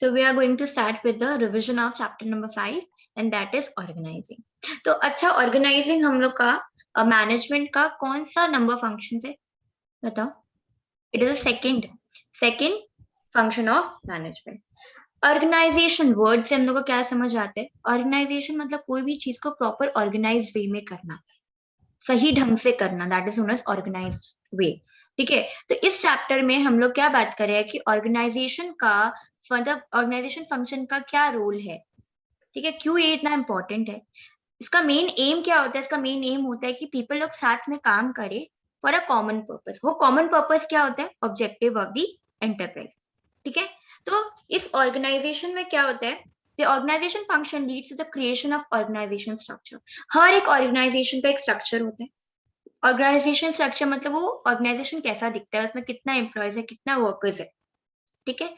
So we are going to start with the revision of chapter number 5 and that is organizing. तो अच्छा organizing हम लोग का management का कौन सा number function है बताओ? It is a second function of management. Organization word से हम लोग को क्या समझ आते हैं? Organization मतलब कोई भी चीज को proper organized way में करना, सही ढंग से करना, that is known as organised way. ठीक है, तो इस चैप्टर में हम लोग क्या बात कर रहे हैं कि ऑर्गेनाइजेशन का मतलब ऑर्गेनाइजेशन फंक्शन का क्या रोल है. ठीक है, क्यों ये इतना इंपॉर्टेंट है, इसका मेन एम क्या होता है. इसका मेन एम होता है कि पीपल लोग साथ में काम करे फॉर अ कॉमन पर्पस. वो कॉमन पर्पस क्या होता है? Objective of the enterprise. ठीक है, तो इस ऑर्गेनाइजेशन में क्या होता है? The organization function leads to the creation of organization structure. हर एक ऑर्गेनाइजेशन का एक स्ट्रक्चर होता है. ऑर्गेनाइजेशन स्ट्रक्चर मतलब वो ऑर्गेनाइजेशन कैसा दिखता है, उसमें कितना एम्प्लॉयज है, कितना वर्कर्स है. ठीक है,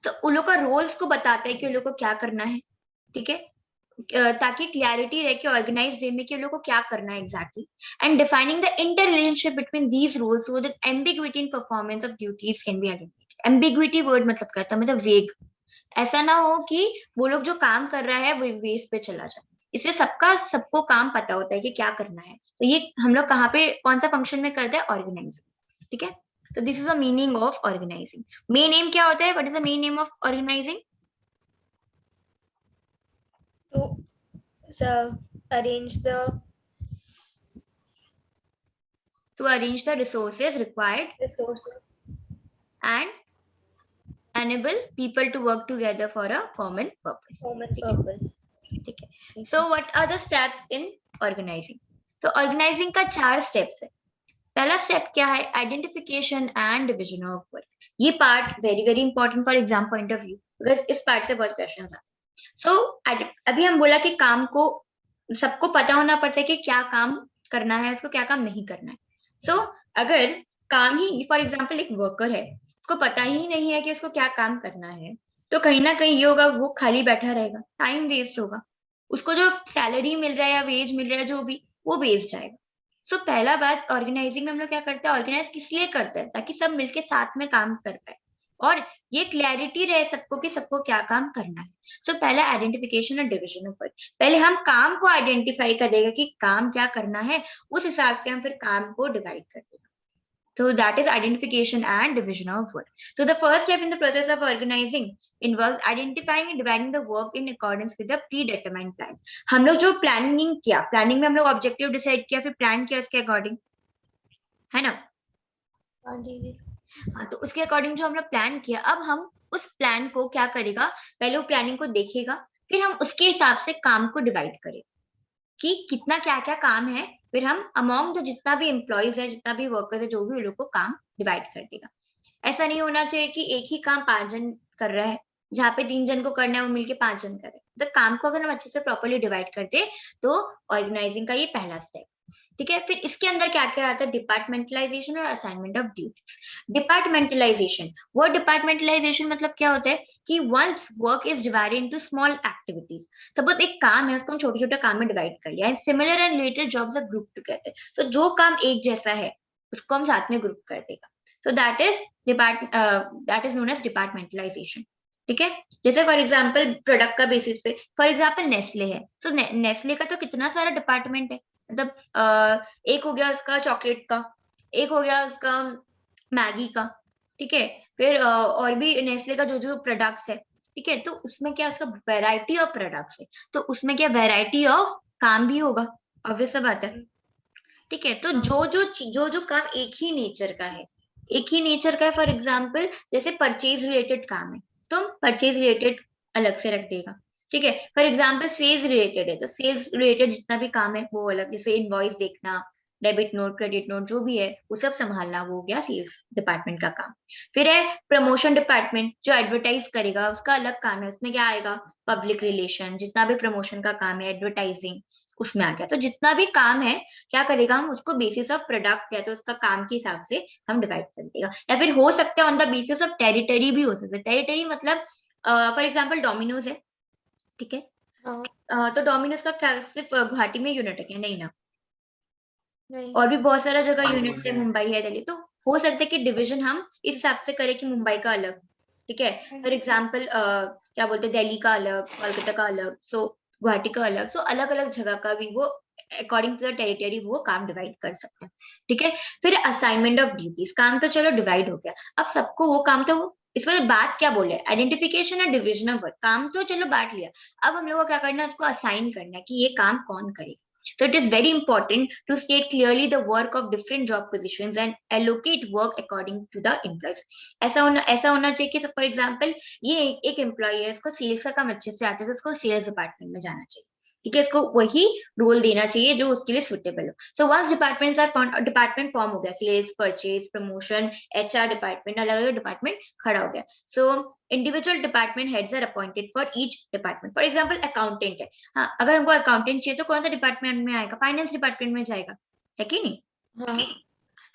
तो उन लोग का रोल्स को बताता है कि उन लोग को क्या करना है. ठीक है, ताकि क्लैरिटी रहे कि ऑर्गेनाइज वे में कि उन लोग को क्या करना है exactly. And defining the interrelationship between these roles so that ambiguity in performance of duties can be identified. Ambiguity word मतलब कहता है मतलब वेग. ऐसा ना हो कि वो लोग जो काम कर रहा है वो वेस्ट पे चला जाए. इसलिए सबको काम पता होता है कि क्या करना है. तो ये हम लोग कहाँ पे कौन सा फंक्शन में करते हैं? ऑर्गेनाइजिंग. ठीक है, तो this is a meaning of organising. Main aim क्या होता है? What is the main aim of organising? To arrange the resources required and enable people to work together for a common purpose. ठीक है, so what are the steps in organizing? तो organising का 4 steps है. पहला step क्या है? Identification and division of work. ये part very very important for exam point of view, because इस पार्ट से बहुत क्वेश्चंस आते हैं. सो अभी हम बोला कि काम को सबको पता होना पड़ता है कि क्या काम करना है, उसको क्या काम नहीं करना है. सो अगर काम ही फॉर एग्जाम्पल एक वर्कर है, उसको पता ही नहीं है कि उसको क्या काम करना है, तो कहीं ना कहीं ये होगा, वो खाली बैठा रहेगा, टाइम वेस्ट होगा, उसको जो सैलरी मिल रहा है या वेज मिल रहा है जो भी, वो वेस्ट जाएगा. सो पहला बात, ऑर्गेनाइजिंग में हम लोग क्या करते हैं? ऑर्गेनाइज किस लिए करते हैं? ताकि सब मिलके साथ में काम कर पाए और ये क्लैरिटी रहे सबको कि सबको क्या काम करना है. सो पहला आइडेंटिफिकेशन और डिविजन ऑफ वर्क. पहले हम काम को आइडेंटिफाई कर देगा कि काम क्या करना है, उस हिसाब से हम फिर काम को डिवाइड कर देगा. So that is identification and division of work. So the first step in the process of organizing involves identifying and dividing the work in accordance with the predetermined plans. हम लोग जो प्लानिंग किया, planning में हम लोग objective decide किया, फिर plan किया उसके अकॉर्डिंग, है ना? हाँ जी. हाँ, तो उसके अकॉर्डिंग जो हम लोग प्लान किया, अब हम उस प्लान को क्या करेगा? पहले वो प्लानिंग को देखेगा, फिर हम उसके हिसाब से काम को डिवाइड करें कि कितना क्या क्या काम है. फिर हम अमॉन्ग द जितना भी एम्प्लॉयज है, जितना भी वर्कर्स है, जो भी उन लोग को काम डिवाइड कर देगा. ऐसा नहीं होना चाहिए कि एक ही काम 5 जन कर रहा है, जहाँ पे 3 जन को करना है वो मिलके 5 जन कर रहे हैं. तो काम को अगर हम अच्छे से प्रॉपर्ली डिवाइड करते तो ऑर्गेनाइजिंग का ये पहला स्टेप. ठीक है, फिर इसके अंदर क्या क्या आता है? डिपार्टमेंटलाइजेशन और असाइनमेंट ऑफ ड्यूटीज. डिपार्टमेंटलाइजेशन, वो डिपार्टमेंटलाइजेशन मतलब क्या होता है कि once work is divided into small activities. Suppose एक काम है, उसको हम छोटे छोटे काम में डिवाइड कर लिया. Similar and related jobs are group together. तो जो काम एक जैसा है उसको हम साथ में ग्रुप कर देगा. So that is known as departmentalization. ठीक है, जैसे फॉर एग्जाम्पल प्रोडक्ट का बेसिस पे, फॉर एग्जाम्पल नेस्ले है. सो नेस्ले का तो कितना सारा डिपार्टमेंट है. मतलब एक हो गया उसका चॉकलेट का, एक हो गया उसका मैगी का. ठीक है, फिर और भी नेस्ले का जो जो प्रोडक्ट्स है. ठीक है, तो उसमें क्या उसका वेराइटी ऑफ प्रोडक्ट्स है, तो उसमें क्या वेराइटी ऑफ काम भी होगा, ऑब्वियस बात है. ठीक है, तो जो काम एक ही नेचर का है, एक ही नेचर का है, फॉर एग्जाम्पल जैसे परचेज रिलेटेड काम है, तो परचेज रिलेटेड अलग से रख देगा. ठीक है, फॉर एग्जाम्पल सेल्स रिलेटेड है, तो सेल्स रिलेटेड जितना भी काम है वो अलग, जैसे इनवॉइस देखना, डेबिट नोट, क्रेडिट नोट, जो भी है वो सब संभालना, वो हो गया सेल्स डिपार्टमेंट का काम. फिर है प्रमोशन डिपार्टमेंट, जो एडवर्टाइज करेगा, उसका अलग काम है. उसमें क्या आएगा? पब्लिक रिलेशन, जितना भी प्रमोशन का काम है, एडवर्टाइजिंग, उसमें आ गया. तो जितना भी काम है क्या करेगा, हम उसको बेसिस ऑफ प्रोडक्ट या तो उसका काम के हिसाब से हम डिवाइड कर देगा. या फिर हो सकता है on the basis of territory भी हो सकता है. टेरिटरी मतलब फॉर एग्जाम्पल डोमिनोज है. ठीक है, तो डोमिनोज का क्या सिर्फ गुवाहाटी में यूनिट है क्या? नहीं ना, नहीं. और भी बहुत सारा जगह यूनिट है, मुंबई है, दिल्ली. तो हो सकता है कि डिवीजन हम इस हिसाब से करें कि मुंबई का अलग, ठीक है। फॉर एग्जाम्पल क्या बोलते हैं, दिल्ली का अलग, कोलकाता का अलग, सो गुवाहाटी का अलग, सो अलग अलग जगह का भी वो अकॉर्डिंग टू द टेरिटरी वो काम डिवाइड कर सकते हैं। ठीक है। फिर असाइनमेंट ऑफ ड्यूटीज, काम तो चलो डिवाइड हो गया, अब सबको वो काम तो वो, इसमें बात क्या बोले, identification and division of work, काम तो चलो बांट लिया, अब हम लोग को क्या करना है, उसको असाइन करना है कि ये काम कौन करेगा। So it is very important to state clearly the work of different job positions and allocate work according to the employees. ऐसा होना चाहिए कि फॉर एग्जांपल ये एक एम्प्लॉय है, इसको सेल्स का काम अच्छे से आता है, तो उसको सेल्स डिपार्टमेंट में जाना चाहिए। ठीक है, इसको वही रोल देना चाहिए जो उसके लिए सुटेबल हो। So once departments are form, department form हो गया, sales, purchase, promotion, HR department, अलग अलग डिपार्टमेंट खड़ा हो गया। So individual department heads are appointed for each department. For example accountant है, हाँ अगर हमको अकाउंटेंट चाहिए तो कौन सा डिपार्टमेंट में आएगा, फाइनेंस डिपार्टमेंट में जाएगा, है कि नहीं। हाँ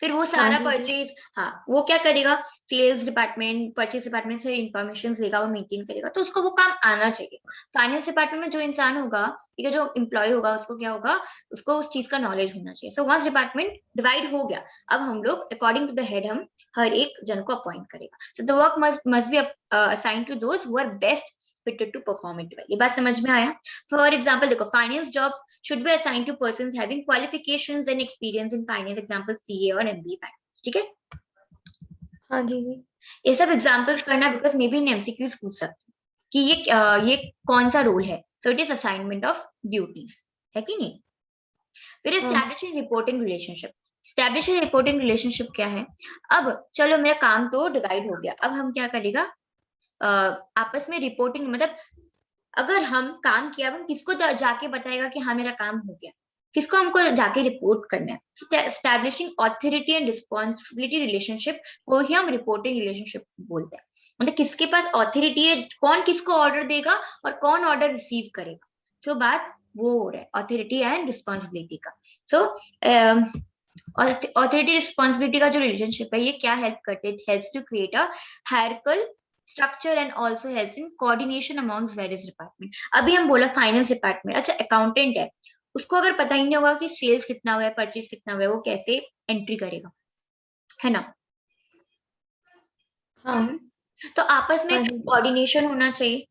फिर वो सारा परचेज, हाँ वो क्या करेगा, सेल्स डिपार्टमेंट, परचेज डिपार्टमेंट से इंफॉर्मेशन लेगा, वो मेंटेन करेगा, तो उसको वो काम आना चाहिए। फाइनेंस डिपार्टमेंट में जो इंसान होगा, ठीक है, जो एम्प्लॉय होगा, उसको क्या होगा, उसको उस चीज का नॉलेज होना चाहिए। सो वंस डिपार्टमेंट डिवाइड हो गया, अब हम लोग अकॉर्डिंग टू द हेड हम हर एक जन को अपॉइंट करेगा। So the work must be assigned to those who are best fitted to perform it well. ये बात समझ में आया। फॉर एग्जाम्पल देखो, finance job should be assigned to persons having qualifications and experience in finance, example CA और MBA finance। ठीक है, हाँ जी। ये सब एग्जांपल्स करना, because may be in MCQs पूछ सकते कि ये कौन सा रोल है। So it is assignment of duties, है कि नहीं। फिर establishing reporting relationship. Establishing reporting relationship क्या है, अब चलो मेरा काम तो डिवाइड हो गया, अब हम क्या करेगा, आपस में रिपोर्टिंग, मतलब अगर हम काम किया, हम किसको जाके बताएगा कि हाँ मेरा काम हो गया, किसको हमको जाके रिपोर्ट करना है। Establishing authority and responsibility relationship को ही हम रिपोर्टिंग रिलेशनशिप बोलते हैं। मतलब किसके पास ऑथोरिटी है, कौन किसको ऑर्डर देगा और कौन ऑर्डर रिसीव करेगा। सो बात वो हो रहा है ऑथोरिटी एंड रिस्पॉन्सिबिलिटी का। सो ऑथोरिटी रिस्पॉन्सिबिलिटी का जो रिलेशनशिप है, ये क्या हेल्प करते हैं, helps to create a hierarchical structure and also helps in coordination amongst various department। अभी हम बोला फाइनेंस डिपार्टमेंट, अच्छा अकाउंटेंट है, उसको अगर पता ही नहीं होगा कि सेल्स कितना हुआ है, परचेज कितना हुआ है, वो कैसे एंट्री करेगा, है ना। हाँ तो आपस में कोऑर्डिनेशन होना चाहिए।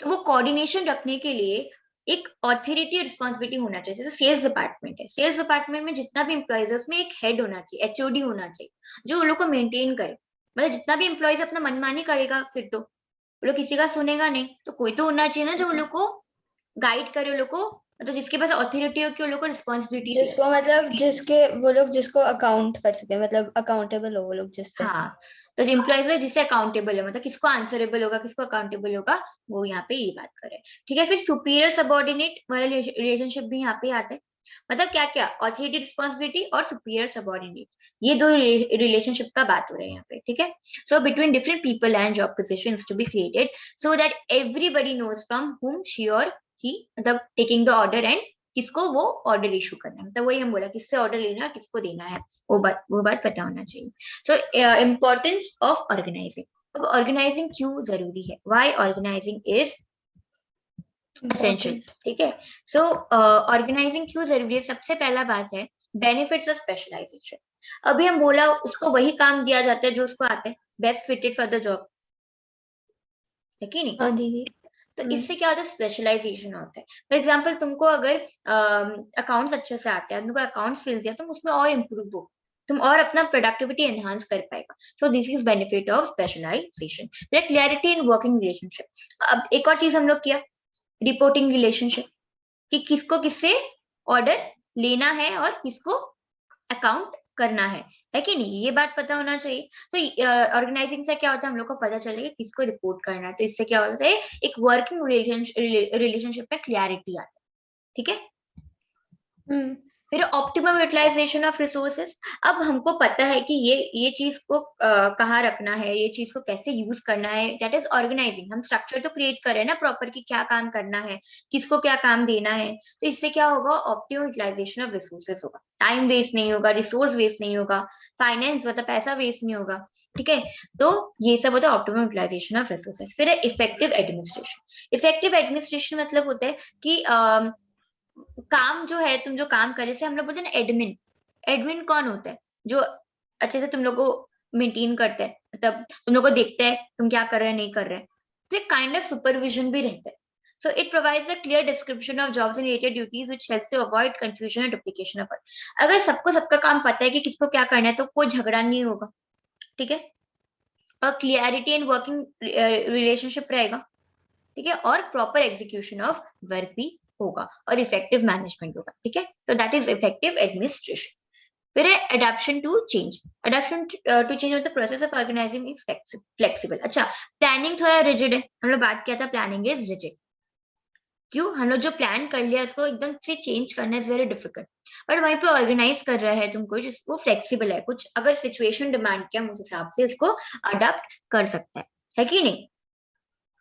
तो वो कोऑर्डिनेशन रखने के लिए एक ऑथोरिटी रिस्पॉन्सिबिलिटी होना चाहिए। जैसे सेल्स डिपार्टमेंट है, सेल्स डिपार्टमेंट में जितना भी एम्प्लॉयज है उसमें एक हेड होना चाहिए, एचओडी होना चाहिए, जो उन लोग को मेंटेन करे। मतलब जितना भी एम्प्लॉयज अपना मनमानी करेगा, फिर तो वो लोग किसी का सुनेगा नहीं, तो कोई तो होना चाहिए ना जो उन लोग को गाइड करे, उन लोग को, मतलब जिसके पास ऑथोरिटी हो कि उन लोग को रिस्पॉन्सिबिलिटी दे। जिसको मतलब जिसके वो लोग जिसको अकाउंट कर सके, मतलब अकाउंटेबल हो वो लोग जिससे। हाँ, तो जो एम्प्लॉयज है जिससे अकाउंटेबल है, मतलब किसको आंसरेबल होगा, किसको अकाउंटेबल होगा, वो यहाँ पे ये बात करे। ठीक है, फिर सुपीरियर सबऑर्डिनेट वाला रिलेशनशिप भी यहाँ पे आता है। मतलब क्या क्या, ऑथोरिटी रिस्पॉन्सिबिलिटी और सुपीरियर सबऑर्डिनेट, ये दो रिलेशनशिप का बात हो रहा है यहाँ पे। ठीक है, so between different people and job positions to be created so that everybody knows from whom she or he, मतलब टेकिंग द ऑर्डर एंड किसको वो ऑर्डर इशू करना है, मतलब वही हम बोला किससे ऑर्डर लेना है, किसको देना है, वो बात पता होना चाहिए। सो इम्पोर्टेंस ऑफ ऑर्गेनाइजिंग। अब ऑर्गेनाइजिंग क्यों जरूरी है, व्हाई ऑर्गेनाइजिंग इज एसेंशियल। ठीक है, सो ऑर्गेनाइजिंग क्यों जरूरी है, सबसे पहला बात है बेनिफिट्स ऑफ स्पेशलाइजेशन। अभी हम बोला उसको वही काम दिया जाता है जो उसको आता है, best fitted for the job, है कि नहीं। हाँ दीदी। तो इससे क्या होता है, स्पेशलाइजेशन होता है। फॉर एग्जाम्पल तुमको अगर अकाउंट्स अच्छे से आते हैं, तुमको अकाउंट्स फिल दिया, तुम उसमें और इम्प्रूव हो, तुम और अपना प्रोडक्टिविटी एनहांस कर पाएगा। So this is benefit of specialisation. फिर क्लैरिटी इन वर्किंग रिलेशनशिप। अब एक और चीज हम लोग किया, रिपोर्टिंग रिलेशनशिप, कि किसको किससे ऑर्डर लेना है और किसको अकाउंट करना है कि नहीं, ये बात पता होना चाहिए। तो ऑर्गेनाइजिंग से क्या होता है, हम लोग को पता चलेगा किसको रिपोर्ट करना है, तो इससे क्या होता है, एक वर्किंग रिलेशनशिप में क्लैरिटी आता है। ठीक है, फिर ऑप्टिमम यूटिलाइजेशन ऑफ रिसोर्सेज। अब हमको पता है कि ये चीज को कहाँ रखना है, ये चीज को कैसे यूज करना है, दैट इज ऑर्गेनाइजिंग। हम स्ट्रक्चर तो क्रिएट करें ना प्रॉपर, कि क्या काम करना है, किसको क्या काम देना है, तो इससे क्या होगा, ऑप्टिमम यूटिलाइजेशन ऑफ रिसोर्सेज होगा, टाइम वेस्ट नहीं होगा, रिसोर्स वेस्ट नहीं होगा, फाइनेंस मतलब पैसा वेस्ट नहीं होगा। ठीक है, तो ये सब होता है ऑप्टिमम यूटिलाइजेशन ऑफ रिसोर्सेज। फिर इफेक्टिव एडमिनिस्ट्रेशन। इफेक्टिव एडमिनिस्ट्रेशन मतलब होता है कि काम जो है, तुम जो काम करे से हम लोग बोलते हैं ना एडमिन। एडमिन कौन होता है, जो अच्छे से तुम लोग को मेंटेन करता है, मतलब तुम लोग को देखता है तुम क्या कर रहे हैं नहीं कर रहे हैं, तो एक काइंड ऑफ सुपरविजन भी रहता है. So it provides a clear description of jobs and related duties which helps to avoid confusion and duplication of work. अगर सबको सबका काम पता है कि किसको क्या करना है तो कोई झगड़ा नहीं होगा, ठीक है, और क्लियरिटी एंड वर्किंग रिलेशनशिप रहेगा, ठीक है, और प्रॉपर एग्जीक्यूशन ऑफ वर्क भी होगा और इफेक्टिव मैनेजमेंट होगा, ठीक है. तो दैट इज इफेक्टिव एडमिनिस्ट्रेशन. फिर है adaption to change. Adaption to change मतलब process of organising is flexible. अच्छा, प्लानिंग थोड़ा रिजिड है, हम लोग बात किया था प्लानिंग इज रिजिड. क्यों? हम लोग जो प्लान कर लिया उसको एकदम से चेंज करना इज वेरी डिफिकल्ट. बट वहीं पे ऑर्गेनाइज कर रहा है तुमको, वो फ्लेक्सिबल है, कुछ अगर सिचुएशन डिमांड किया हम उस हिसाब से उसको अडाप्ट कर सकता है कि नहीं.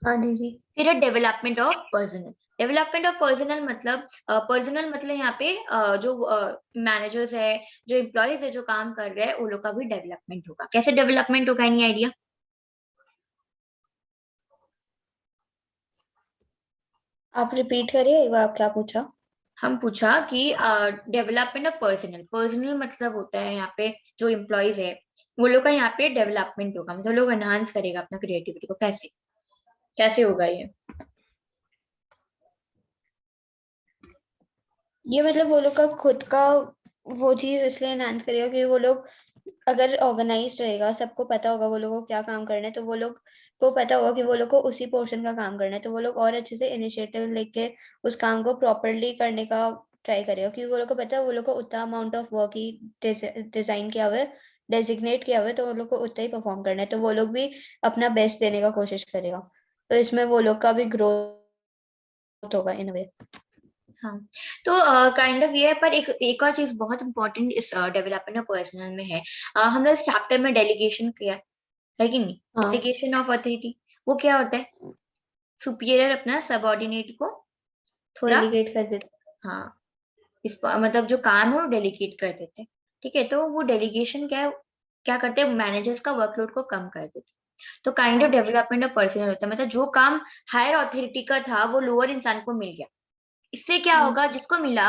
हाँ दीदी. फिर है development of personal. Development of personal मतलब पर्सनल मतलब यहाँ पे जो मैनेजर्स है, जो एम्प्लॉयज है जो काम कर रहे हैं, उन लोग का भी डेवलपमेंट होगा. कैसे डेवलपमेंट होगा, एनी आइडिया? आप रिपीट करिए एक बार, आप क्या पूछा? हम पूछा कि डेवलपमेंट ऑफ पर्सनल. पर्सनल मतलब होता है यहाँ पे जो एम्प्लॉयज है वो लोग का यहाँ पे डेवलपमेंट होगा, मतलब लोग एनहांस करेगा अपना क्रिएटिविटी को. कैसे कैसे होगा ये? ये मतलब वो लोग का खुद का वो चीज इसलिए एनहांस करेगा कि वो लोग अगर ऑर्गेनाइज रहेगा, सबको पता होगा वो लोगों को क्या काम करना है, तो वो लोग को पता होगा कि वो लोग को उसी पोर्शन का काम करना है, तो वो लोग और अच्छे से इनिशिएटिव लेके उस काम को प्रॉपरली करने का ट्राई करेगा, क्योंकि वो लोग को पता है वो लोग को उतना amount of work he design किया हुआ है, डेजिग्नेट किया हुआ है, तो वो लोग को उतना ही परफॉर्म करना है, तो वो लोग भी अपना बेस्ट देने का कोशिश करेगा, तो इसमें वो लोग का भी ग्रोथ होगा इन वे. हाँ, तो काइंड ऑफ ये है, पर एक और चीज बहुत इंपॉर्टेंट इस डेवलपमेंट ऑफ पर्सनल में है. हमने इस चैप्टर में डेलीगेशन किया है कि नहीं? हाँ. डेलीगेशन ऑफ अथॉरिटी, वो क्या होता है? सुपीरियर अपना सबऑर्डिनेट को थोड़ा, डेलीगेट कर देते. हाँ, इस मतलब जो काम है वो डेलीगेट कर देते हैं, ठीक है. तो वो डेलीगेशन क्या है, क्या करते हैं, मैनेजर्स का वर्कलोड को कम कर देते हैं. तो kind of development of personal होता है, मतलब जो काम हायर अथॉरिटी का था वो लोअर इंसान को मिल गया. इससे क्या होगा, जिसको मिला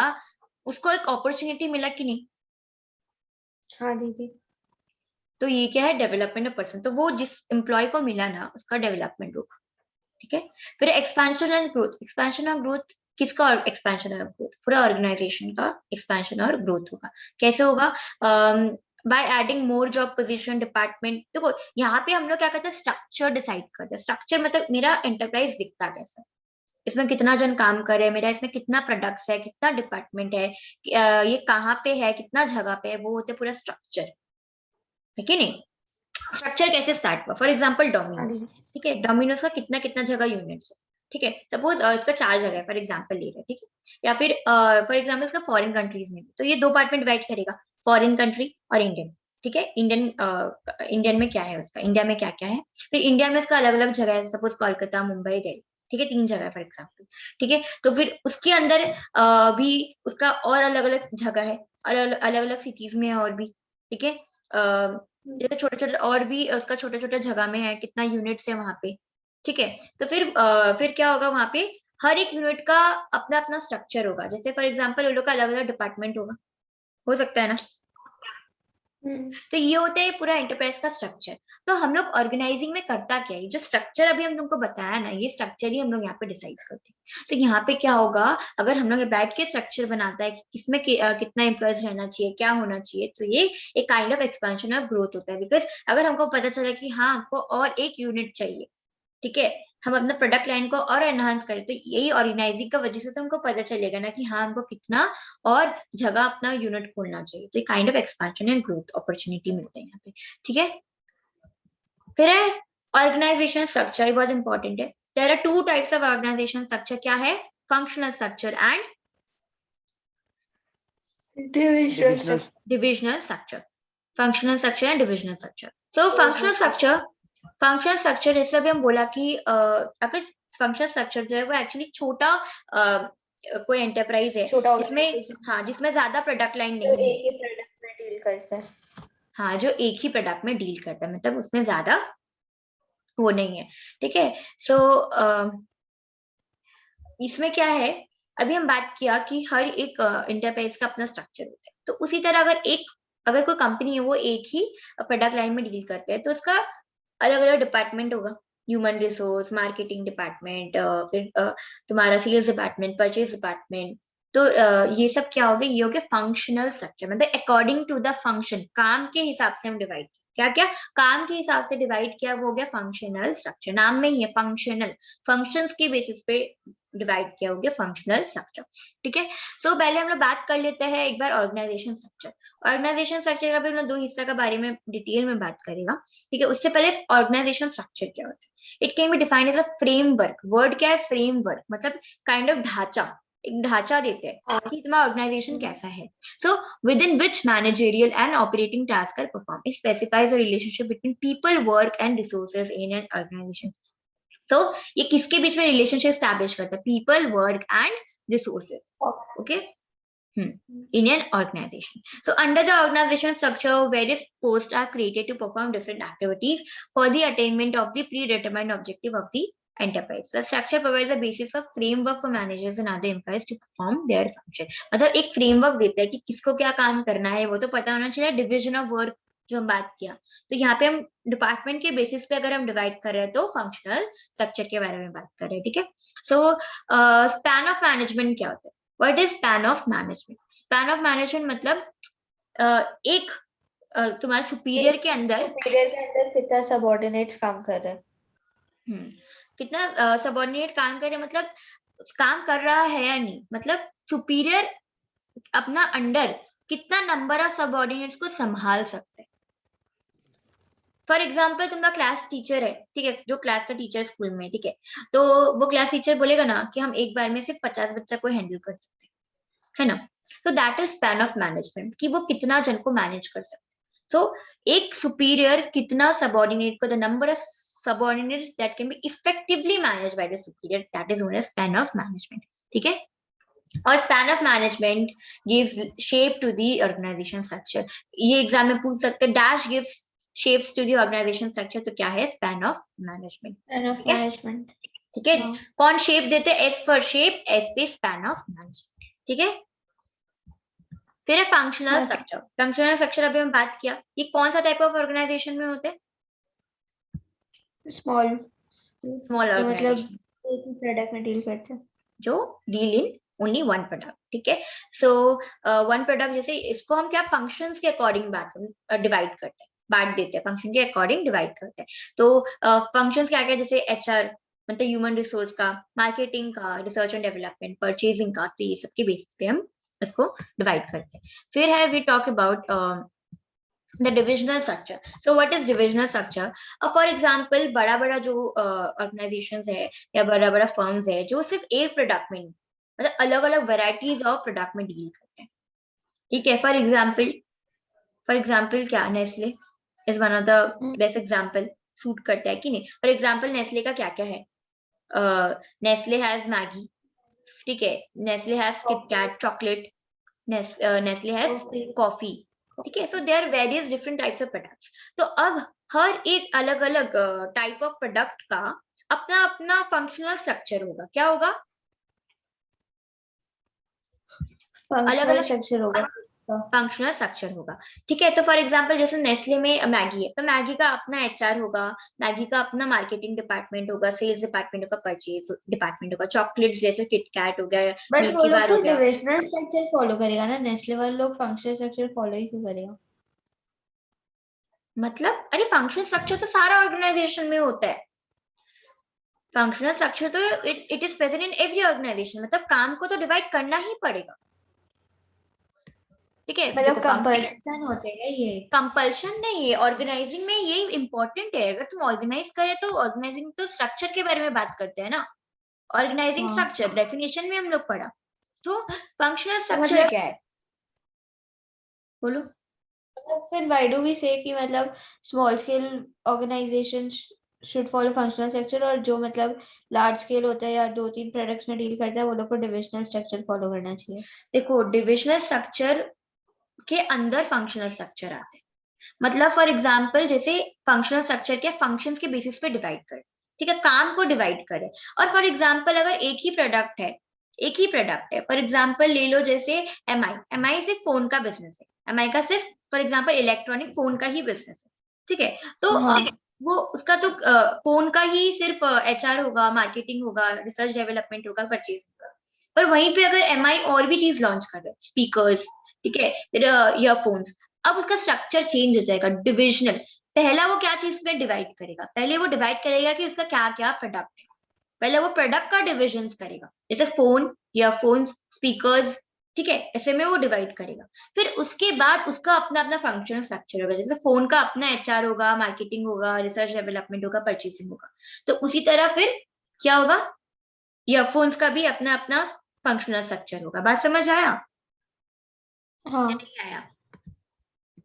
उसको एक अपॉर्चुनिटी मिला कि नहीं? हाँ दीदी. तो ये क्या है, डेवलपमेंट ऑफ पर्सन. तो वो जिस एम्प्लॉय को मिला ना उसका डेवलपमेंट होगा, ठीक है. फिर expansion and growth. Expansion of growth किसका? एक्सपेंशन ऑफ ग्रोथ पूरा ऑर्गेनाइजेशन का एक्सपेंशन और ग्रोथ होगा. कैसे होगा? By adding more job position department. देखो यहाँ पे हम लोग क्या करते हैं, स्ट्रक्चर डिसाइड करते हैं. स्ट्रक्चर मतलब मेरा एंटरप्राइज दिखता कैसा है, इसमें कितना जन काम करे है मेरा, इसमें कितना प्रोडक्ट्स है, कितना डिपार्टमेंट है, ये कहाँ पे है, कितना जगह पे है, वो होते पूरा स्ट्रक्चर, है कि नहीं. स्ट्रक्चर कैसे स्टार्ट हुआ? फॉर एग्जाम्पल हाँ डोमिनोज, दीदी. ठीक है. डोमिनोज का कितना कितना जगह यूनिट्स है, ठीक है. सपोज इसका 4 जगह है फॉर एग्जाम्पल ले रहे हैं, ठीक है. या फिर फॉर एग्जाम्पल इसका फॉरेन कंट्रीज में, तो ये 2 पार्ट में डिवाइड करेगा, फॉरेन कंट्री और इंडियन, ठीक है. इंडियन में क्या है उसका, इंडिया में क्या क्या है. फिर इंडिया में इसका अलग अलग जगह है, सपोज कोलकाता, मुंबई, दिल्ली, ठीक है, 3 जगह फॉर एग्जाम्पल, ठीक है. तो फिर उसके अंदर भी उसका और अलग अलग जगह है, और अलग अलग सिटीज में है और भी, ठीक है. जैसे छोटे छोटे और भी उसका छोटे छोटे जगह में है, कितना यूनिट्स है वहां पे, ठीक है. तो फिर क्या होगा वहां पे, हर एक यूनिट का अपना अपना स्ट्रक्चर होगा. जैसे फॉर एग्जांपल उन लोग का अलग अलग डिपार्टमेंट होगा, हो सकता है ना. तो ये होता है पूरा एंटरप्राइज का स्ट्रक्चर. तो हम लोग ऑर्गेनाइजिंग में करता क्या है, जो स्ट्रक्चर अभी हम तुमको बताया ना, ये स्ट्रक्चर ही हम लोग यहाँ पे डिसाइड करते हैं. तो यहाँ पे क्या होगा, अगर हम लोग बैठ के स्ट्रक्चर बनाता है कि किसमें कितना एम्प्लॉयज रहना चाहिए, क्या होना चाहिए, तो ये एक kind of expansion of growth होता है. बिकॉज अगर हमको पता चला कि हाँ हमको और एक यूनिट चाहिए, ठीक है, हम अपना प्रोडक्ट लाइन को और एनहांस करें, तो यही ऑर्गेनाइजिंग का वजह से तो हमको पता चलेगा ना कि हाँ हमको कितना और जगह अपना यूनिट खोलना चाहिए. तो kind of expansion and growth opportunity मिलते हैं यहाँ पे, ठीक है. फिर है ऑर्गेनाइजेशन स्ट्रक्चर, बहुत इंपॉर्टेंट है. There are 2 types of organisation structure. क्या है? Functional structure and divisional structure. Functional structure and divisional structure. So functional structure जैसे अभी हम बोला कि अगर फंक्शनल स्ट्रक्चर जो है वो एक्चुअली छोटा कोई एंटरप्राइज है छोटा जिसमें, ऑर्गेनाइजेशन हाँ, जिसमें ज्यादा प्रोडक्ट लाइन जो नहीं है, एक ही प्रोडक्ट में डील करता है. हाँ, जो एक ही प्रोडक्ट में डील करता है, मतलब उसमें ज्यादा वो नहीं है, ठीक है. सो इसमें क्या है, अभी हम बात किया कि हर एक इंटरप्राइज का अपना स्ट्रक्चर होता है. तो उसी तरह अगर एक अगर कोई कंपनी है वो एक ही प्रोडक्ट लाइन में डील करते हैं तो उसका अलग अलग डिपार्टमेंट होगा, ह्यूमन रिसोर्स, मार्केटिंग डिपार्टमेंट, फिर तुम्हारा सेल्स डिपार्टमेंट, परचेज डिपार्टमेंट। तो ये सब क्या हो गया, ये हो गया फंक्शनल स्ट्रक्चर, मतलब अकॉर्डिंग टू द फंक्शन, काम के हिसाब से हम डिवाइड, क्या क्या काम के हिसाब से डिवाइड किया, वो हो गया फंक्शनल स्ट्रक्चर। नाम में ही है फंक्शनल, फंक्शंस के बेसिस पे डिवाइड किया, हो गया फंक्शनल स्ट्रक्चर। ठीक है, सो पहले हम लोग बात कर लेते हैं एक बार ऑर्गेनाइजेशन स्ट्रक्चर। ऑर्गेनाइजेशन स्ट्रक्चर का भी हम लोग 2 हिस्सा के बारे में डिटेल में बात करेगा। ठीक है, उससे पहले ऑर्गेनाइजेशन स्ट्रक्चर क्या होता है। It can be defined as a framework, word क्या है फ्रेमवर्क, मतलब काइंड ऑफ ढांचा, एक ढांचा देते हैं कि तुम्हारा ऑर्गेनाइजेशन कैसा है। सो within which managerial and operating tasks are performed. It specifies a relationship between people, work and resources in an organization. So ये किसके बीच में रिलेशनशिप स्टैब्लिश करता है, people, work and resources, okay, in an organization. So under the organization structure, various posts are created to perform different activities for the attainment of the predetermined objective of the enterprise. The structure provides a basis of framework for managers and other employees to perform their function. मतलब एक framework देता है कि किसको क्या काम करना है, वो तो पता होना चाहिए। डिविजन ऑफ वर्क जो हम बात किया, तो यहाँ पे हम डिपार्टमेंट के बेसिस पे अगर हम डिवाइड कर रहे हैं तो फंक्शनल स्ट्रक्चर के बारे में बात कर रहे हैं। ठीक है, सो स्पैन ऑफ मैनेजमेंट क्या होता है, what is span of management. Span of management मतलब एक तुम्हारे सुपीरियर के अंदर कितना सबऑर्डिनेट्स काम कर रहे हैं, कितना सबऑर्डिनेट काम कर रहे हैं, मतलब काम कर रहा है या नहीं, मतलब सुपीरियर अपना अंडर कितना नंबर ऑफ सबऑर्डिनेट्स को संभाल सकते हैं। फॉर एग्जाम्पल तुम्हारा क्लास टीचर है, ठीक है, जो क्लास का टीचर स्कूल में, ठीक है, तो वो क्लास टीचर बोलेगा ना कि हम एक बार में सिर्फ 50 बच्चा को हैंडल कर सकते हैं, है ना। तो that is span of management, कि वो कितना जन को मैनेज कर सकते हैं। सो एक सुपीरियर कितना सबऑर्डिनेट को, the number of subordinates that can be effectively managed by the superior, that is known as span of management. ठीक है, और span of management gives shape to the organization structure. ये एग्जाम में पूछ सकते हैं, dash gives shapes to the organization structure, तो क्या है span of management. span of management, ठीक है, कौन शेप देते हैं, S for shape, S से span of management. ठीक है, फिर है फंक्शनल स्ट्रक्चर। फंक्शनल स्ट्रक्चर अभी हम बात किया, ये कौन सा टाइप ऑफ ऑर्गेनाइजेशन में होते हैं, स्मॉल ऑर्गेनाइजेशन, एक ही प्रोडक्ट में डील करते हैं, जो deal in only one product. ठीक है, सो वन प्रोडक्ट, जैसे इसको हम क्या फंक्शंस के अकॉर्डिंग डिवाइड करते हैं, बांट देते हैं, फंक्शन के अकॉर्डिंग डिवाइड करते हैं। तो फंक्शंस क्या क्या, जैसे HR मतलब ह्यूमन रिसोर्स का, मार्केटिंग का, रिसर्च एंड डेवलपमेंट, परचेजिंग का, तो ये सब के बेसिस पे हम इसको डिवाइड करते हैं। फिर है we talk about the divisional structure. So what is divisional structure? For example, बड़ा बड़ा जो organizations है या बड़ा बड़ा firms है जो सिर्फ एक प्रोडक्ट में, मतलब अलग अलग varieties ऑफ प्रोडक्ट में डील करते हैं। ठीक है, फॉर एग्जाम्पल क्या, Nestle is one of the best example, suit करता है कि नहीं। फॉर एग्जाम्पल नेस्ले का क्या क्या है, नेस्ले हैज मैगी, ठीक है, Nestle has KitKat chocolate, Nestle has coffee, ठीक है। So there various different types of products. तो अब हर एक अलग अलग टाइप ऑफ प्रोडक्ट का अपना अपना फंक्शनल स्ट्रक्चर होगा, क्या होगा, अलग अलग स्ट्रक्चर होगा, फंक्शनल स्ट्रक्चर होगा। ठीक है, तो फॉर एग्जांपल जैसे नेस्ले में मैगी है, तो मैगी का अपना HR होगा, मैगी का अपना मार्केटिंग डिपार्टमेंट होगा, सेल्स डिपार्टमेंट होगा, परचेज डिपार्टमेंट होगा, चॉकलेट्स जैसे किटकैट हो गया, बट वो लोग तो डिविजनल स्ट्रक्चर फॉलो करेगा ना, नेस्ले वाले लोग फंक्शनल स्ट्रक्चर फॉलो ही क्यों करेगा, मतलब अरे फंक्शनल स्ट्रक्चर तो सारा ऑर्गेनाइजेशन में होता है, फंक्शनल स्ट्रक्चर तो it is present in every organisation, मतलब काम को तो डिवाइड करना ही पड़ेगा। ठीक है, मतलब कंपल्शन होते हैं, ये कंपल्शन नहीं है, ऑर्गेनाइजिंग में ये इंपॉर्टेंट है। अगर तुम ऑर्गेनाइज करे तो ऑर्गेनाइजिंग तो स्ट्रक्चर के बारे में बात करते हैं ना, ऑर्गेनाइजिंग स्ट्रक्चर डेफिनेशन में हम लोग पढ़ा। तो फंक्शनल स्ट्रक्चर क्या है, बोलो। फिर व्हाई डू वी से कि मतलब small scale organisation should follow functional structure, और जो मतलब लार्ज स्केल होता है या 2-3 प्रोडक्ट्स में डील करता है वो लोग को डिविजनल स्ट्रक्चर फॉलो करना चाहिए। देखो, डिविजनल स्ट्रक्चर के अंदर फंक्शनल स्ट्रक्चर आते हैं, मतलब फॉर एग्जांपल जैसे फंक्शनल स्ट्रक्चर के फंक्शंस के बेसिस पे डिवाइड करे, ठीक है, काम को डिवाइड करे। और फॉर एग्जांपल अगर एक ही प्रोडक्ट है, फॉर एग्जांपल ले लो जैसे MI सिर्फ फोन का बिजनेस है, MI का सिर्फ फॉर एग्जांपल इलेक्ट्रॉनिक फोन का ही बिजनेस है, ठीक है, तो वो उसका तो फोन का ही सिर्फ HR होगा, मार्केटिंग होगा, रिसर्च डेवलपमेंट होगा, परचेज होगा। पर वहीं पे अगर MI और भी चीज लॉन्च कर रहा है, स्पीकर्स, ठीक है, फिर ईयरफोन्स, अब उसका स्ट्रक्चर चेंज हो जाएगा, डिविजनल। पहला वो क्या चीज में डिवाइड करेगा, पहले वो डिवाइड करेगा कि उसका क्या क्या प्रोडक्ट है, पहले वो प्रोडक्ट का डिविजन करेगा, जैसे फोन, ईयरफोन्स, स्पीकर्स, ठीक है, ऐसे में वो डिवाइड करेगा। फिर उसके बाद उसका अपना अपना फंक्शनल स्ट्रक्चर होगा, जैसे फोन का अपना HR होगा, मार्केटिंग होगा, रिसर्च डेवलपमेंट होगा, परचेसिंग होगा। तो उसी तरह फिर क्या होगा, ईयरफोन्स का भी अपना अपना फंक्शनल स्ट्रक्चर होगा। बात समझ आया? हाँ नहीं आया?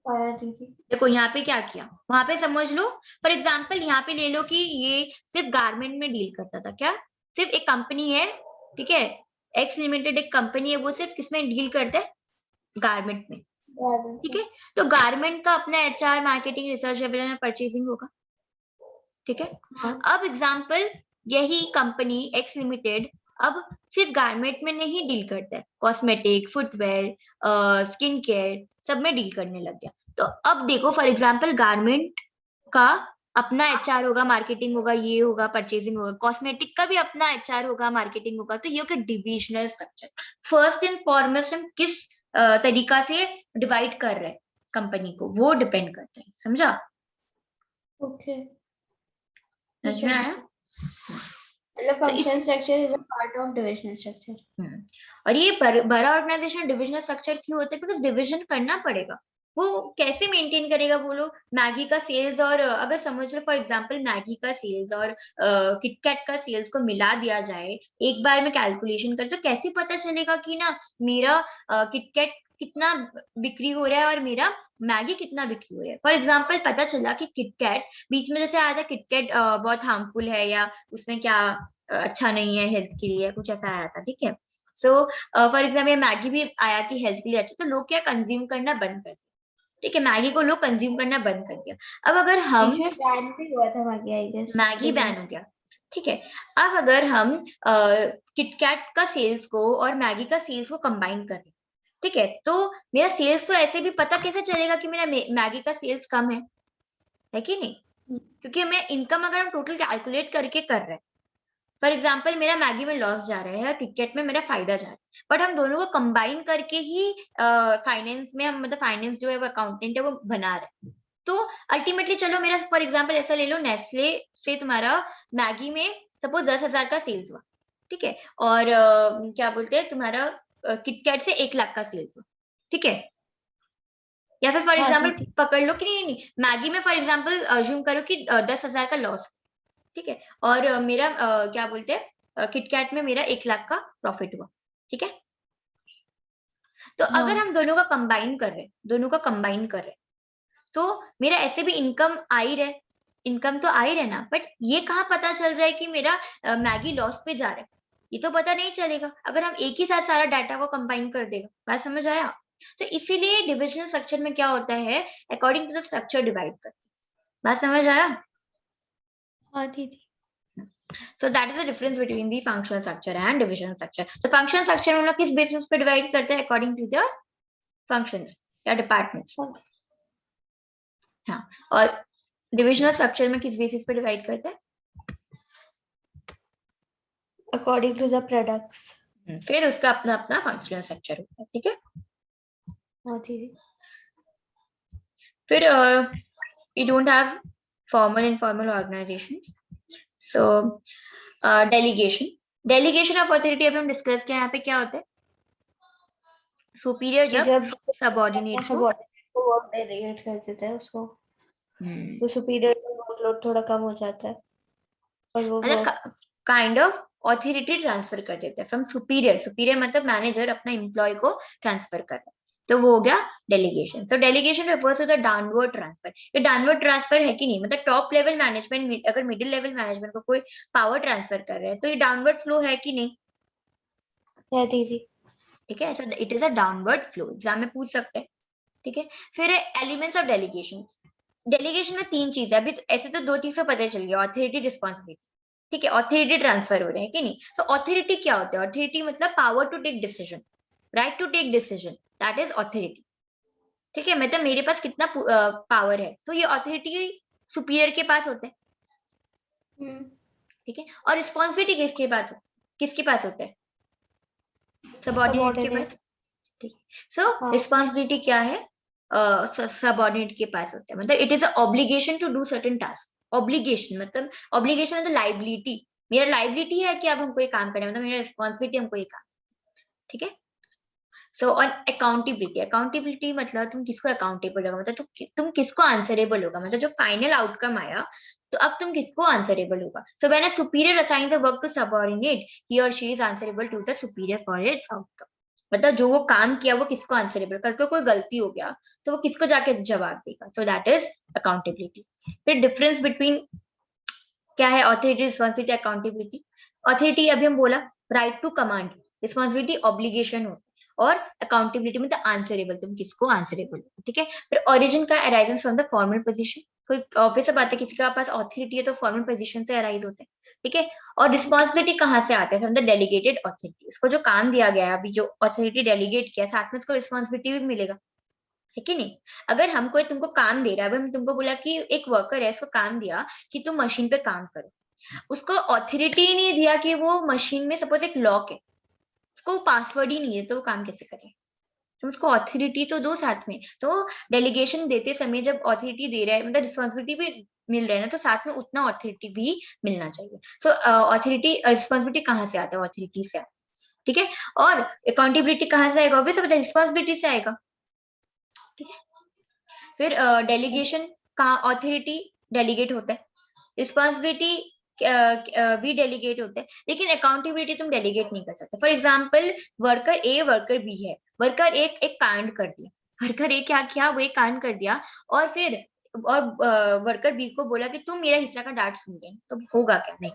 आया दीदी। देखो यहाँ पे क्या किया, वहां पे समझ लो। फॉर एग्जाम्पल यहाँ पे ले लो कि ये सिर्फ गारमेंट में डील करता था, क्या सिर्फ एक कंपनी है, ठीक है, एक्स लिमिटेड एक कंपनी है, वो सिर्फ किसमें डील करता है, गारमेंट में, ठीक है। तो गारमेंट का अपना HR, marketing, research development, purchasing होगा, ठीक है। अब एग्जाम्पल, यही कंपनी एक्स लिमिटेड अब सिर्फ गारमेंट में नहीं डील करता है, कॉस्मेटिक, फुटवेयर, स्किन केयर सब में डील करने लग गया। तो अब देखो फॉर एग्जाम्पल गारमेंट का अपना HR होगा, मार्केटिंग होगा, ये होगा, परचेजिंग होगा, कॉस्मेटिक का भी अपना HR होगा, मार्केटिंग होगा। तो ये होगा divisional structure. First and foremost हम किस तरीका से डिवाइड कर रहे हैं कंपनी को, वो डिपेंड करता है, समझा? ओके, समझ में आया? मतलब function structure is a part of divisional structure. और ये बड़ा ऑर्गेनाइजेशन डिविजनल स्ट्रक्चर क्यों होता है, बिकॉज डिविजन करना पड़ेगा। वो कैसे मेंटेन करेगा, बोलो, मैगी का सेल्स और अगर समझ लो फॉर एग्जांपल मैगी का सेल्स और किटकैट का सेल्स को मिला दिया जाए, एक बार में कैलकुलेशन कर, तो कैसे पता चलेगा कि ना मेरा किटकैट कितना बिक्री हो रहा है और मेरा मैगी कितना बिक्री हो रहा है। फॉर एग्जाम्पल पता चला कि किटकैट बीच में जैसे आया था, किटकैट बहुत हार्मफुल है या उसमें क्या अच्छा नहीं है हेल्थ के लिए, कुछ ऐसा आया था, ठीक है। सो फॉर एग्जाम्पल मैगी भी आया कि हेल्थ के लिए अच्छा, तो लोग क्या कंज्यूम करना बंद कर दिया, ठीक है, मैगी को लोग कंज्यूम करना बंद कर दिया। अब अगर हम बैन भी हुआ था Maggi, I guess Maggi ban हो गया, ठीक है। अब अगर हम किटकैट का सेल्स को और मैगी का सेल्स को कंबाइन करें, ठीक है, तो मेरा सेल्स तो ऐसे भी पता कैसे चलेगा कि मेरा मैगी का सेल्स कम है कि नहीं? क्योंकि मैं इनकम अगर हम टोटल कैलकुलेट करके कर रहे हैं, फॉर एग्जाम्पल मेरा मैगी में लॉस जा रहा है और किटकैट में मेरा फायदा जा रहा है, बट हम दोनों को कंबाइन करके ही फाइनेंस में हम, मतलब फाइनेंस जो है वो अकाउंटेंट है वो बना रहे हैं। तो अल्टीमेटली चलो मेरा फॉर एग्जाम्पल ऐसा ले लो, नेस्ले से तुम्हारा मैगी में सपोज 10,000 का सेल्स हुआ, ठीक है, और क्या बोलते हैं तुम्हारा किटकैट से 1 लाख का सेल्स हुआ, ठीक है। या फिर फॉर एग्जाम्पल पकड़ लो कि नहीं नहीं, मैगी में फॉर एग्जाम्पल अज्यूम करो कि 10,000 का लॉस, ठीक है, और मेरा क्या बोलते हैं किटकैट में मेरा 1 लाख का प्रॉफिट हुआ, ठीक है। तो अगर हम दोनों का कंबाइन कर रहे हैं, तो मेरा ऐसे भी इनकम आ ही रहे, इनकम तो आ ही रहे ना, बट ये कहाँ पता चल रहा है कि मेरा मैगी लॉस पे जा रहा है, ये तो पता नहीं चलेगा अगर हम एक ही साथ सारा डाटा को कंबाइन कर देगा। बात समझ आया? तो इसीलिए डिविजनल स्ट्रक्चर में क्या होता है, according to the structure divide कर। बात समझ आया? हाँ दीदी। So that is the difference between the functional structure and divisional structure. So functional structure हम लोग किस बेसिस पे डिवाइड करते हैं, according to the functions या departments. हाँ, और डिविजनल स्ट्रक्चर में किस बेसिस पे डिवाइड करते हैं, अकॉर्डिंग टू द प्रोडक्ट्स। फिर उसका अपना अपना फंक्शनल स्ट्रक्चर होता है, ठीक है। हाँ दीदी। फिर we don't have formal informal organizations. So delegation of authority अभी हम डिस्कस किया, यहाँ पे क्या होता है, सुपीरियर जब सबऑर्डिनेट को वर्क डेलीगेट कर देता है उसको, तो सुपीरियर का वर्कलोड थोड़ा कम हो जाता है और वो मतलब काइंड ऑफ ऑथोरिटी ट्रांसफर कर देते हैं फ्रॉम सुपीरियर मतलब मैनेजर अपना एम्प्लॉय को ट्रांसफर कर रहा है, तो वो हो गया delegation. So delegation refers to the downward transfer. ये डाउनवर्ड ट्रांसफर है कि नहीं, मतलब टॉप लेवल मैनेजमेंट अगर मिडिल लेवल मैनेजमेंट को कोई पावर ट्रांसफर कर रहा है, तो ये डाउनवर्ड फ्लो है कि नहीं? है दीदी। ठीक है, so it is a downward flow, exam में पूछ सकते हैं, ठीक है। फिर एलिमेंट्स ऑफ डेलीगेशन। डेलीगेशन में 3 चीज है, अभी ऐसे तो 2 चीज तो पता चल गया, ऑथोरिटी, रिस्पॉन्सिबिलिटी, ठीक है, ऑथोरिटी ट्रांसफर हो रहे हैं कि नहीं। तो ऑथोरिटी क्या होता है, ऑथोरिटी मतलब power to take decision, right to take decision, that is authority, ठीक है, मतलब मेरे पास कितना पावर है, तो ये ऑथोरिटी सुपीरियर के पास होता है, ठीक है। और रिस्पॉन्सिबिलिटी किसके पास होता है? सबऑर्डिनेट के पास, ठीक है। सो रिस्पॉन्सिबिलिटी क्या है? सबऑर्डिनेट के पास होता है, मतलब it is a obligation to do certain task. Obligation मतलब लाइबिलिटी, मेरा लाइबिलिटी है कि अब हमको ये काम करना है, मतलब मेरा रिस्पॉन्सिबिलिटी हमको ये काम, ठीक है। सो और अकाउंटेबिलिटी मतलब तुम किसको अकाउंटेबल होगा, मतलब तुम किसको आंसरेबल होगा, मतलब जो फाइनल आउटकम आया तो अब तुम किसको आंसरेबल होगा। So when a superior assigns a work to subordinate, he और she is answerable to the superior for its outcome. मतलब जो वो काम किया वो किसको आंसरेबल, करके कोई गलती हो गया तो वो किसको जाके जवाब देगा। So that is accountability. फिर डिफरेंस बिटवीन क्या है ऑथोरिटी, रिस्पॉन्सिबिलिटी, अकाउंटेबिलिटी। ऑथोरिटी अभी हम बोला right to command, responsibility obligation होता है, और अकाउंटेबिलिटी मतलब आंसरेबल, तुम किसको आंसरेबल हो, ठीक है। फिर ओरिजिन का अराइजेंस फ्रॉम द फॉर्मल पोजीशन, कोई ऑफिस से बात है, किसी के पास ऑथोरिटी है तो फॉर्मल पोजीशन से अराइज होते हैं, ठीक है। और रिस्पॉन्सिबिलिटी कहाँ से आता है? फ्रॉम द डेलीगेटेड ऑथोरिटी, उसको जो काम दिया गया है, अभी जो ऑथोरिटी डेलीगेट किया, साथ में उसको रिस्पॉन्सिबिलिटी भी मिलेगा, है कि नहीं। अगर हम कोई तुमको काम दे रहा है, अभी हम तुमको बोला कि एक वर्कर है, इसको काम दिया कि तुम मशीन पे काम करो, उसको ऑथोरिटी ही नहीं दिया कि वो मशीन में सपोज एक लॉक है, उसको पासवर्ड ही नहीं है, तो वो काम कैसे करे? तो उसको ऑथोरिटी तो दो साथ में। तो डेलीगेशन देते समय जब ऑथोरिटी दे रहा है, मतलब रिस्पॉन्सिबिलिटी भी मिल रहा है ना, तो साथ में उतना ऑथोरिटी भी मिलना चाहिए। सो ऑथोरिटी रिस्पॉन्सिबिलिटी कहाँ से आता है? ऑथोरिटी से, ठीक है। और अकाउंटेबिलिटी कहाँ से आएगा? ऑब्वियस है, रिस्पॉन्सिबिलिटी से आएगा, ठीक है। फिर डेलीगेशन कहाँ? ऑथोरिटी डेलीगेट होता है, रिस्पॉन्सिबिलिटी भी डेलीगेट होता है, लेकिन अकाउंटेबिलिटी तुम डेलीगेट नहीं कर सकते। For example worker a worker bee है, वर्कर एक एक कांड कर दिया, वर्कर ए क्या किया, वो एक कांड कर दिया, और फिर और वर्कर बी को बोला कि तुम मेरा हिस्सा का डांट सुन गए, तो होगा क्या? नहीं,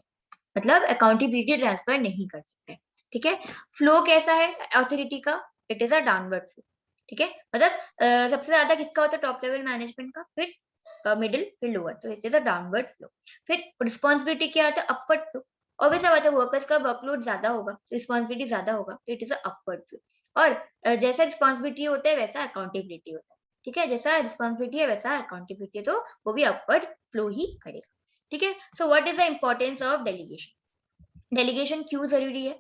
मतलब अकाउंटेबिलिटी ट्रांसफर नहीं कर सकते, ठीक है। फ्लो कैसा है ऑथोरिटी का? It is a downward flow, ठीक है। मतलब सबसे ज्यादा किसका होता है? टॉप लेवल मैनेजमेंट का, फिर मिडिल, फिर लोअर, तो it is a downward flow. फिर रिस्पॉन्सिबिलिटी क्या आता है? Upward flow. ऑब्वियस बात है, वर्कर्स का वर्कलोड ज्यादा होगा, रिस्पॉन्सिबिलिटी ज्यादा होगा, तो it is a upward flow. और जैसा रिस्पॉन्सिबिलिटी होता है वैसा अकाउंटेबिलिटी होता है, ठीक है। जैसा रिस्पॉन्सिबिलिटी है वैसा अकाउंटेबिलिटी है, तो वो भी अपवर्ड फ्लो ही करेगा, ठीक है। सो what is the importance of delegation? Delegation क्यों जरूरी है?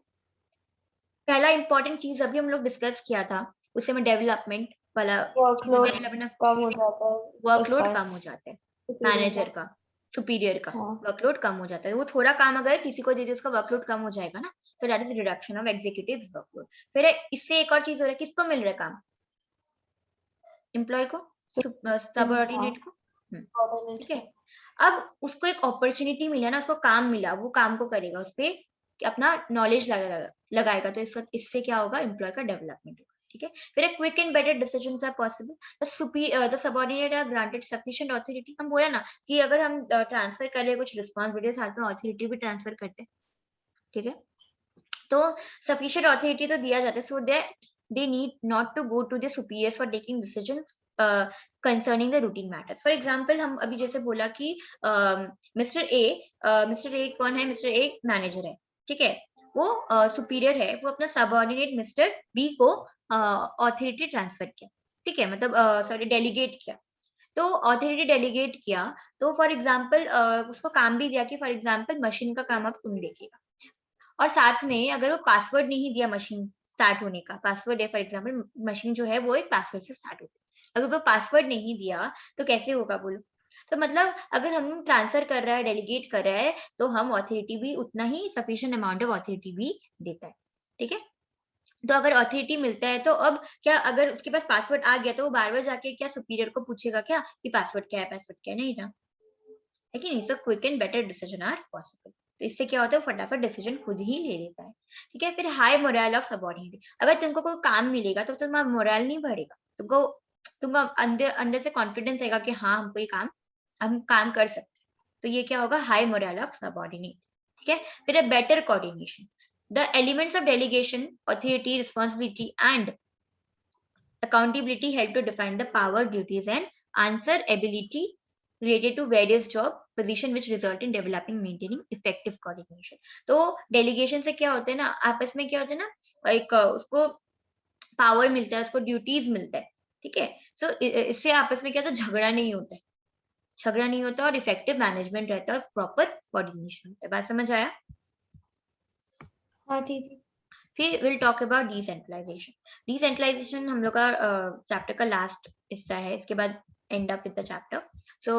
पहला इंपॉर्टेंट चीज अभी हम लोग डिस्कस किया था, उसे में डेवलपमेंट वाला, वर्कलोड कम हो जाता है वर्कलोड उसका, कम हो जाता है, superior का। मैनेजर का, सुपीरियर का हाँ, वर्कलोड कम हो जाता है। वो थोड़ा काम अगर किसी को दे दे, उसका वर्कलोड कम हो जाएगा ना, तो that is reduction of executive workload. फिर इससे एक और चीज हो रहा है, किसको मिल रहा है काम? एम्प्लॉय को, हाँ, सबऑर्डिनेट को, coordinate ठीक है। का। अब उसको एक अपॉर्चुनिटी मिला ना, उसको काम मिला, वो काम को करेगा, उस पे अपना नॉलेज लगाएगा, तो इससे क्या होगा? एम्प्लॉय का डेवलपमेंट होगा, ठीक है। फिर quick and better decisions are possible, the subordinate are granted sufficient authority. हम बोला ना कि अगर हम ट्रांसफर कर रहे हैं कुछ रिस्पॉन्सिबिलिटी, साथ में ऑथोरिटी भी ट्रांसफर करते हैं, ठीक है। तो सफिशिएंट ऑथोरिटी तो दिया जाता है, so they need not to go to the superiors for taking decisions concerning the routine matters. For example हम अभी जैसे बोला कि मिस्टर ए कौन है? मिस्टर ए मैनेजर है, ठीक है। वो सुपीरियर है, वो अपना सबऑर्डिनेट मिस्टर बी को ऑथोरिटी ट्रांसफर किया, ठीक है, मतलब सॉरी डेलीगेट किया। तो ऑथोरिटी डेलीगेट किया, तो फॉर एग्जाम्पल उसको काम भी दिया कि फॉर एग्जाम्पल मशीन का काम अब तुम देखिएगा, और साथ में अगर वो पासवर्ड नहीं दिया मशीन स्टार्ट होने का, पासवर्ड है फॉर एग्जांपल, मशीन जो है वो एक पासवर्ड से स्टार्ट होती है, अगर वो पासवर्ड नहीं दिया तो कैसे होगा बोलो? तो मतलब अगर हम ट्रांसफर कर रहा है, डेलीगेट कर रहा है, तो हम ऑथोरिटी भी उतना ही सफिशिएंट अमाउंट ऑफ ऑथोरिटी भी देता है, ठीक है। तो अगर ऑथोरिटी मिलता है, तो अब क्या, अगर उसके पास पासवर्ड आ गया तो वो बार बार जाके क्या सुपीरियर को पूछेगा क्या कि पासवर्ड क्या है, पासवर्ड क्या है? नहीं ना, है कि नहीं। So quick and better decision are possible. तो इससे क्या होता है? फटाफट डिसीजन खुद ही ले लेता है, ठीक है। फिर हाई मोरल ऑफ सबऑर्डिनेट, अगर तुमको कोई काम मिलेगा तो तुम्हारा मोरल नहीं बढ़ेगा, तुमको अंदर अंदर से कॉन्फिडेंस आएगा कि हाँ हमको ये काम, हम काम कर सकते हैं, तो ये क्या होगा? हाई मोरल ऑफ सबऑर्डिनेट, ठीक है। फिर better coordination, the elements of delegation, authority, responsibility and accountability help to define the power, duties and answer ability related to various job position which result in developing maintaining effective coordination। तो delegation से क्या होता है ना, आपस में क्या होता है ना, एक उसको पावर मिलता है, उसको ड्यूटीज मिलता है, ठीक है। सो इससे आपस में क्या होता है, झगड़ा नहीं होता है, झगड़ा नहीं होता और इफेक्टिव मैनेजमेंट रहता है और प्रॉपर कोऑर्डिनेशन होता है। बात समझ आया? हाँ दीदी। फिर will talk about decentralisation. Decentralisation हम लोग का चैप्टर का लास्ट हिस्सा है, इसके बाद end up with the chapter. So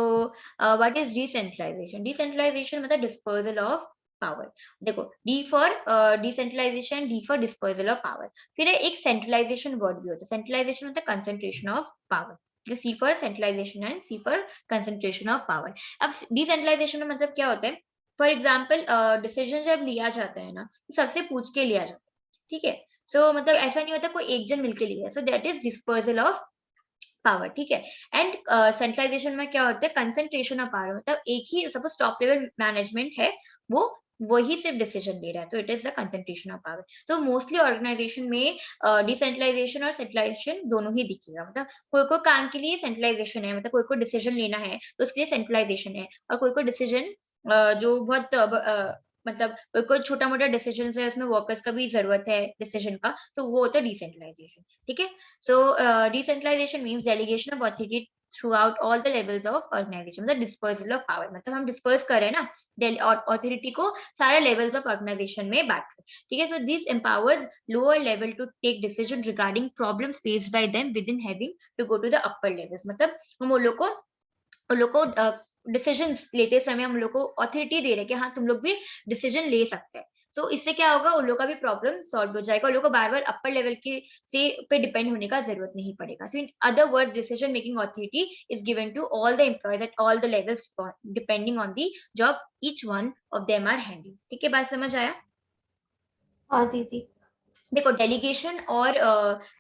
what is decentralisation? Decentralisation मतलब डिस्पर्सल ऑफ पावर। देखो, D for decentralisation, D for dispersal of power. फिर एक सेंट्रलाइजेशन वर्ड भी होता है। सेंट्रलाइजेशन मतलब concentration of power. C for centralisation and C for concentration of power. अब decentralisation में मतलब क्या होता है, फॉर एग्जाम्पल डिसीजन जब लिया जाता है ना, तो सबसे पूछ के लिया जाता है, ठीक है। सो मतलब ऐसा नहीं होता कोई एक जन मिलके लिया, सो that is dispersal of power, ठीक है। एंड सेंट्रलाइजेशन में क्या होता है, कंसंट्रेशन ऑफ पावर, मतलब एक ही सपोज टॉप लेवल मैनेजमेंट है, वो वही सिर्फ डिसीजन ले रहा है, तो it is the concentration of power. तो मोस्टली ऑर्गेनाइजेशन में डिसेंट्रलाइजेशन और सेंट्रलाइजेशन दोनों ही दिखेगा। मतलब कोई कोई काम के लिए सेंट्रलाइजेशन है, मतलब कोई कोई डिसीजन लेना है तो उसके लिए सेंट्रलाइजेशन है, और कोई कोई डिसीजन जो बहुत मतलब कोई छोटा मोटा डिसीजन है, उसमें वर्कर्स का भी जरूरत है डिसीजन का, तो वो होता है डिसेंट्रलाइजेशन, ठीक है। So decentralization means delegation of authority throughout all the levels of organization, मतलब dispersal of power, मतलब हम disperse कर रहे हैं ना authority को सारे levels of organization में बांट रहे हैं, ठीक है। So this empowers lower level to take decision regarding problems faced by them within having to go to the upper levels, मतलब हम उन लोग को डिसीजंस लेते समय हम लोग को ऑथोरिटी दे रहे हैं कि हाँ तुम लोग भी डिसीजन ले सकते हैं। तो इससे क्या होगा, उन लोग का भी प्रॉब्लम सॉल्व हो जाएगा, उन लोग को बार बार अपर लेवल के से पे डिपेंड होने का जरूरत नहीं पड़ेगा। So in other word, decision making authority is given to all the employees at all the levels depending on the job each one of them are handling, ठीक है। बात समझ आया? हाँ दीदी। देखो, डेलीगेशन और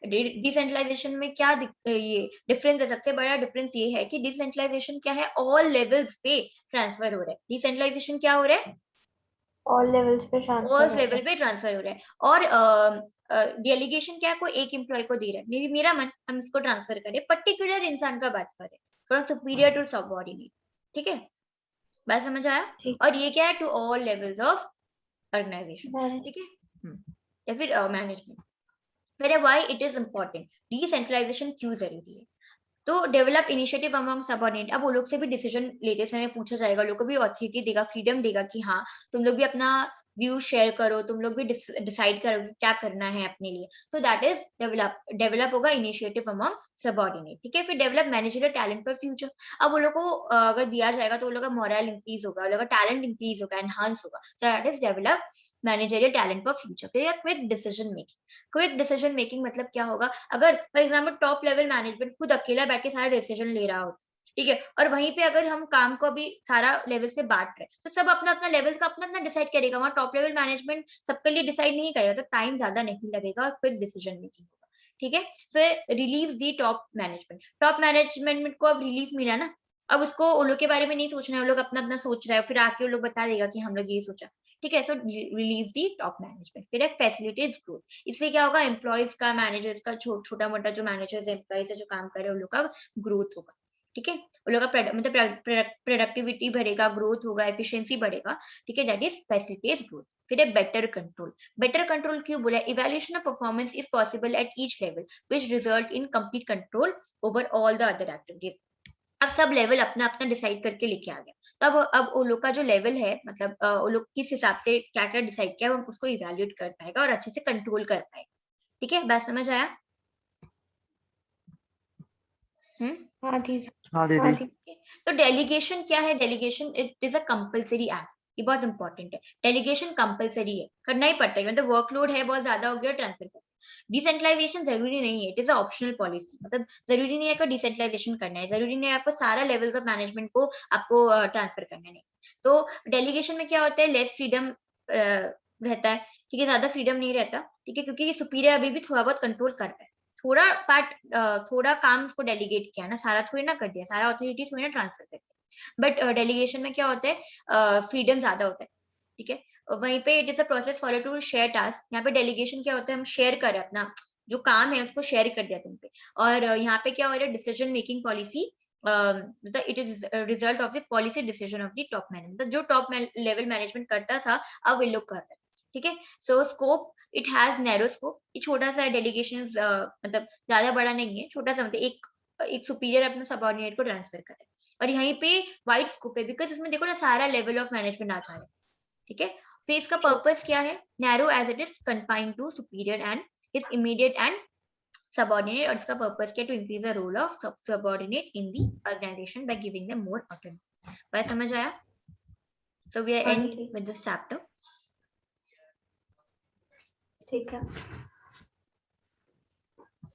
डिसेंट्रलाइजेशन में क्या ये डिफरेंस है, सबसे बड़ा डिफरेंस ये है कि डिसेंट्रलाइजेशन क्या है, ऑल लेवल्स पे ट्रांसफर हो रहा है। डिसेंट्रलाइजेशन क्या हो रहा है, ऑल लेवल्स पे ट्रांसफर ऑल हो रहा लेवल है। पे ट्रांसफर हो रहा है। और डेलीगेशन क्या है, कोई एक एम्प्लॉय को दे रहा है, मे बी मेरा मन, हम इसको ट्रांसफर करें, पर्टिकुलर इंसान का बात करें, फ्रॉम सुपीरियर टू सबऑर्डिनेट, ठीक है। बात समझ आया? ठीक। और ये क्या है, to all levels of organisation, मैंने। ठीक है। या फिर मैनेजमेंट। फिर why it is important, decentralisation क्यों जरूरी है। तो डेवलप इनिशिएटिव अमंग सबऑर्डिनेट, अब वो लोग से भी डिसीजन लेते समय पूछा जाएगा, लोग को भी ऑथोरिटी देगा, फ्रीडम देगा कि हाँ तुम लोग भी अपना व्यू शेयर करो, तुम लोग भी डिसाइड करो कि क्या करना है अपने लिए। तो दैट इज डेवलप होगा इनिशिएटिव अमंग सबऑर्डिनेट, ठीक है। फिर develop managerial talent for future. अब वो लोग को अगर दिया जाएगा तो वो लोग का मोरल इंक्रीज होगा, वो लोग का टैलेंट इंक्रीज होगा, एनहांस होगा। So that is develop managerial talent for future. फिर quick decision making. Quick decision making मतलब क्या होगा, अगर for example top level management खुद अकेला बैठ के सारा डिसीजन ले रहा हो, ठीक है, और वहीं पे अगर हम काम को अभी सारा लेवल्स पे बांट रहे हैं, तो सब अपना अपना लेवल्स का अपना अपना डिसाइड करेगा, वहां टॉप लेवल मैनेजमेंट सबके लिए डिसाइड नहीं करेगा, तो टाइम ज्यादा नहीं लगेगा और क्विक डिसीजन मेकिंग होगा, ठीक है। फिर रिलीव दी टॉप मैनेजमेंट। टॉप मैनेजमेंट को अब रिलीफ मिला ना, अब उसको उन लोग के बारे में नहीं सोचना है, वो लोग अपना अपना सोच रहा है, फिर आके वो लोग बता देगा कि हम लोग ये सोचा, ठीक है। सो रिलीज दी टॉप मैनेजमेंट। फिर फैसिलिटेट्स ग्रोथ। इसलिए क्या होगा, एम्प्लॉयज का, मैनेजर्स का, छोटा मोटा जो मैनेजर्स एम्प्लॉयज है जो काम कर रहे हैं उन लोग का ग्रोथ होगा, ठीक है। उन लोग का मतलब प्रोडक्टिविटी बढ़ेगा, ग्रोथ होगा, एफिशिएंसी बढ़ेगा, ठीक है। That is facilitates growth. फिर बेटर कंट्रोल। बेटर कंट्रोल क्यों बोला, evaluation of performance is possible at each level which result in complete control over all the other activities. अब सब लेवल अपना अपना डिसाइड करके लेके आ गया, तब अब वो लोग का जो लेवल है, मतलब वो लोग किस हिसाब से क्या क्या डिसाइड किया, हम उसको इवैल्यूएट कर पाएगा और अच्छे से कंट्रोल कर पाएगा, ठीक है। बात समझ आया? हम्म। हाँ दीदी। हाँ हाँ दीदी। दीदी। तो डेलीगेशन क्या है, delegation it is a compulsory act, ये बहुत इंपॉर्टेंट है। डेलीगेशन कंपलसरी है, करना ही पड़ता है, मतलब वर्कलोड है बहुत ज्यादा हो गया, ट्रांसफर कर। डिसेंट्रलाइजेशन जरूरी नहीं है, it is a optional policy, मतलब जरूरी नहीं है कि डिसेंट्रलाइजेशन करना है, जरूरी नहीं है आपको सारा लेवल्स ऑफ मैनेजमेंट को आपको ट्रांसफर करना नहीं। तो डेलीगेशन में क्या होता है, लेस फ्रीडम रहता है, ठीक है, ज्यादा फ्रीडम नहीं रहता, ठीक है, क्योंकि सुपीरियर अभी भी थोड़ा बहुत कंट्रोल कर रहा है, थोड़ा पार्ट, थोड़ा काम उसको डेलीगेट किया ना, सारा थोड़ी ना कर दिया, सारा ऑथोरिटी थोड़ी ना ट्रांसफर कर दिया। बट डेलीगेशन में क्या होता है, फ्रीडम ज्यादा होता है, ठीक है। वहीं पे it is a process follow to share task. यहाँ पे डेलीगेशन क्या होता है, हम शेयर करें अपना जो काम है उसको शेयर कर दिया तुम पे। और यहाँ पे क्या हो रहा है, डिसीजन मेकिंग पॉलिसी, मतलब it is result of the policy decision of the top management, जो टॉप लेवल मैनेजमेंट करता था अब वे लोग कर रहे हैं, ठीक है। So scope, it has narrow scope, ये छोटा सा डेलीगेशन, मतलब ज्यादा बड़ा नहीं है, छोटा सा, मतलब एक सुपीरियर अपने सबऑर्डिनेट को ट्रांसफर करे। और यहीं पे वाइड स्कोप है, बिकॉज इसमें देखो ना सारा लेवल ऑफ मैनेजमेंट आ जा रहा है। ठीक है। फिर इसका पर्पस क्या है? Narrow as it is confined to superior and his immediate and subordinate, और इसका पर्पस क्या? To increase the role of subordinate in the organisation by giving them more autonomy. बात समझ आया? सो वी आर हाँ end दीदी, with this chapter. ठीक है।